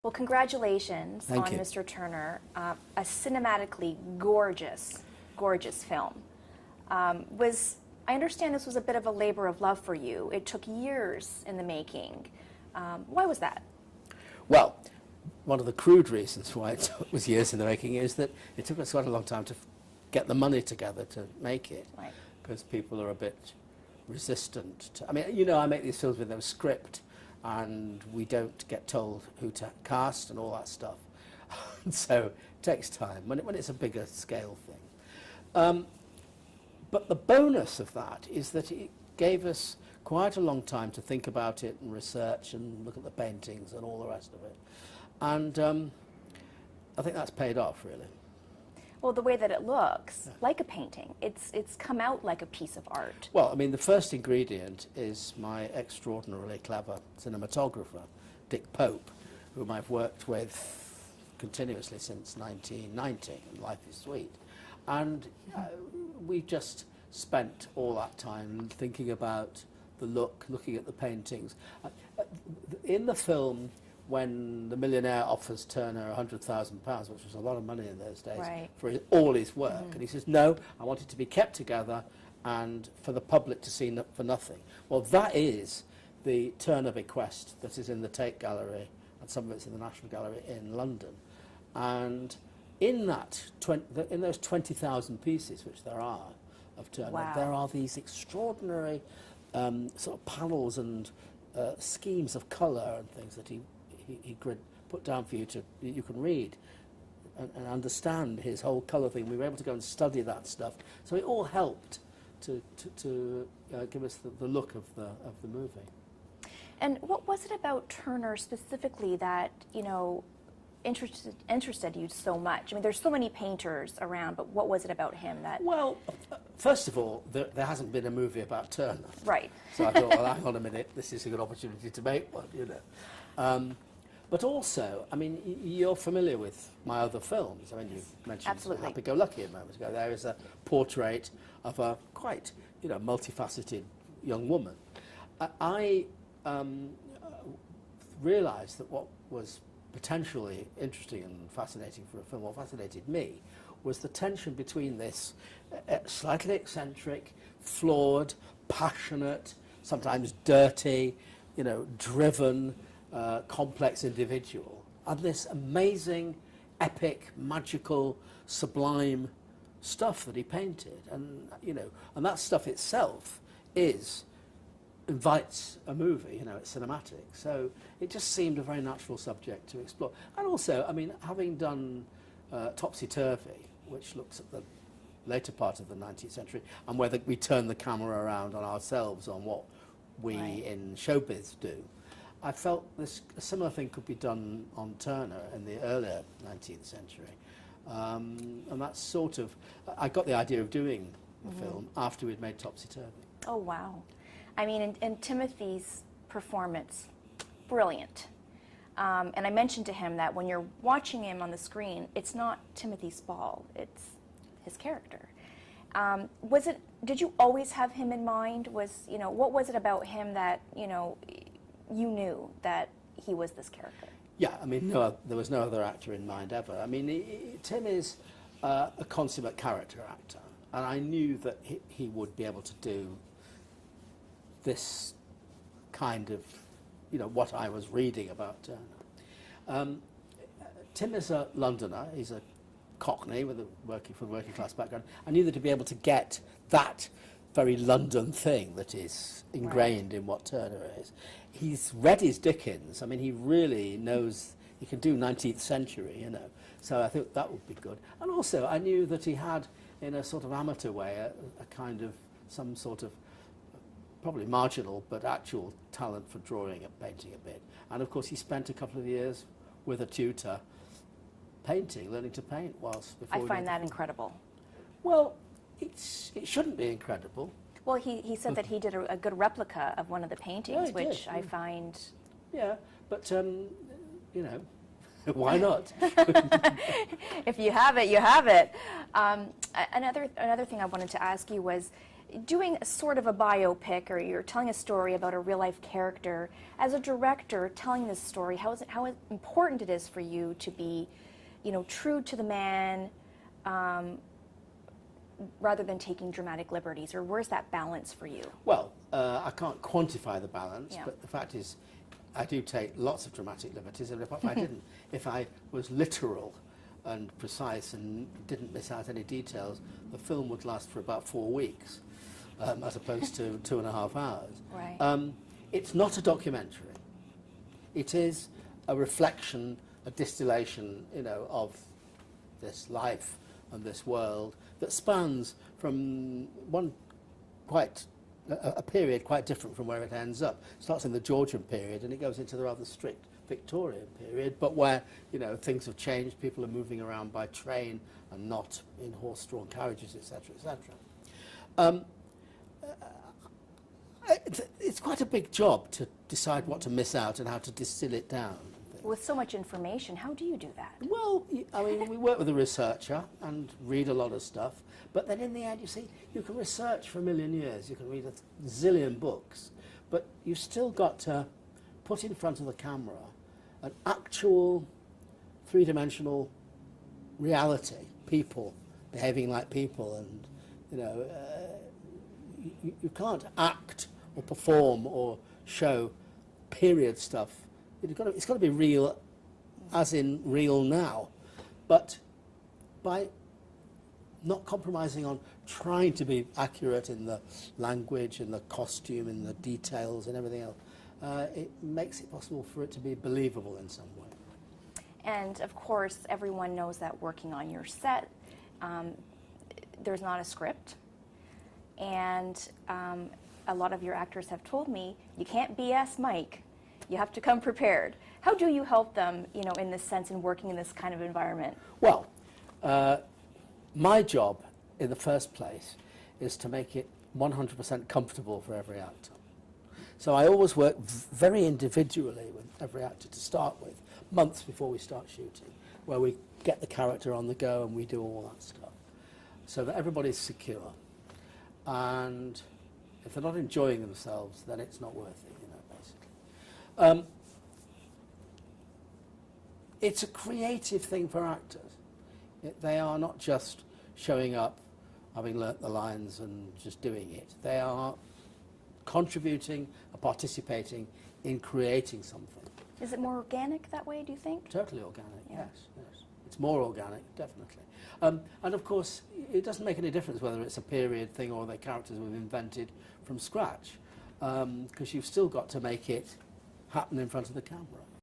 Well, congratulations Thank on you. Mr. Turner. A cinematically gorgeous, gorgeous film. I understand this was a bit of a labor of love for you. It took years in the making. Why was that? Well, one of the crude reasons why it was years in the making is that it took us quite a long time to get the money together to make it, Right. because people are a bit resistant to, I mean, you know, I make these films with no script, and we don't get told who to cast and all that stuff. So it takes time when it's a bigger scale thing. But the bonus of that is that it gave us quite a long time to think about it and research and look at the paintings and all the rest of it. And I think that's paid off, really. Well, the way that it looks, like a painting, it's come out like a piece of art. Well, I mean, the first ingredient is my extraordinarily clever cinematographer, Dick Pope, whom I've worked with continuously since 1990, and Life is Sweet. And we just spent all that time thinking about the look, looking at the paintings. In the film, when the millionaire offers Turner £100,000, which was a lot of money in those days, Right. for all his work, and he says, no, I want it to be kept together and for the public to see for nothing. Well, that is the Turner bequest that is in the Tate Gallery, and some of it's in the National Gallery in London. And in that, in those 20,000 pieces, which there are of Turner, Wow. there are these extraordinary sort of panels and schemes of colour and things that he put down for you you can read and understand his whole colour thing. We were able to go and study that stuff, so it all helped to give us the look of the movie. And what was it about Turner specifically that, you know, interested you so much? I mean, there's so many painters around, but what was it about him that... Well, first of all, there hasn't been a movie about Turner. Right. So I thought, well, hang on a minute, this is a good opportunity to make one, you know. But also, I mean, you're familiar with my other films. I mean, you mentioned Absolutely. Happy-Go-Lucky a moment ago. There is a portrait of a quite, you know, multifaceted young woman. I realised that what was potentially interesting and fascinating for a film, what fascinated me, was the tension between this slightly eccentric, flawed, passionate, sometimes dirty, you know, driven, complex individual, and this amazing, epic, magical, sublime stuff that he painted. And, you know, and that stuff itself invites a movie, you know, it's cinematic. So it just seemed a very natural subject to explore. And also, I mean, having done Topsy Turvy, which looks at the later part of the 19th century, and whether we turn the camera around on ourselves, on what we Right. in showbiz do, I felt a similar thing could be done on Turner in the earlier 19th century. And that's sort of, I got the idea of doing the film after we'd made Topsy Turvy. Oh, wow. I mean, and Timothy's performance, brilliant. And I mentioned to him that when you're watching him on the screen, it's not Timothy Spall, it's his character. Did you always have him in mind? You know, what was it about him that, you know, you knew that he was this character? Yeah, I mean, there was no other actor in mind ever. I mean, Tim is a consummate character actor, and I knew that he would be able to do this kind of, you know, what I was reading about Turner. Tim is a Londoner. He's a Cockney with working class background. I knew that to be able to get that very London thing that is ingrained in what Turner is. He's read his Dickens. I mean, he really knows, he can do 19th century, you know. So I think that would be good. And also, I knew that he had, in a sort of amateur way, a kind of, some sort of, probably marginal, but actual talent for drawing and painting a bit. And of course, he spent a couple of years with a tutor painting, learning to paint before I find that incredible. Well, it shouldn't be incredible. Well, he said that he did a good replica of one of the paintings, Yeah, he which did, I find... Yeah, but, you know, why not? If you have it, you have it. Another thing I wanted to ask you was, doing a sort of a biopic, or you're telling a story about a real life character, as a director telling this story, how important it is for you to be, you know, true to the man, rather than taking dramatic liberties, or where's that balance for you? Well, I can't quantify the balance, Yeah. but the fact is, I do take lots of dramatic liberties, and if I didn't, if I was literal and precise and didn't miss out any details, the film would last for about 4 weeks, as opposed to 2.5 hours. Right. It's not a documentary. It is a reflection, a distillation, you know, of this life and this world that spans from a period quite different from where it ends up. It starts in the Georgian period and it goes into the rather strict Victorian period, but where, you know, things have changed. People are moving around by train and not in horse-drawn carriages, etc., etc. It's quite a big job to decide what to miss out and how to distill it down. With so much information, how do you do that? Well, I mean, we work with a researcher and read a lot of stuff, but then in the end, you see, you can research for a million years, you can read a zillion books, but you've still got to put in front of the camera an actual three-dimensional reality, people behaving like people, and, you know, you can't act or perform or show period stuff. It's got to be real, as in real now, but by not compromising on trying to be accurate in the language, in the costume, in the details and everything else, it makes it possible for it to be believable in some way. And of course, everyone knows that working on your set, there's not a script, and a lot of your actors have told me, you can't BS Mike. You have to come prepared. How do you help them, you know, in this sense, in working in this kind of environment? Well, my job in the first place is to make it 100% comfortable for every actor. So I always work very individually with every actor to start with, months before we start shooting, where we get the character on the go and we do all that stuff, so that everybody's secure. And if they're not enjoying themselves, then it's not worth it, you know, basically. It's a creative thing for actors. They are not just showing up, having learnt the lines and just doing it. They are contributing, participating in creating something. Is it more organic that way, do you think? Totally organic, Yeah. yes. It's more organic, definitely. And of course, it doesn't make any difference whether it's a period thing or the characters we've invented from scratch, because you've still got to make it happen in front of the camera.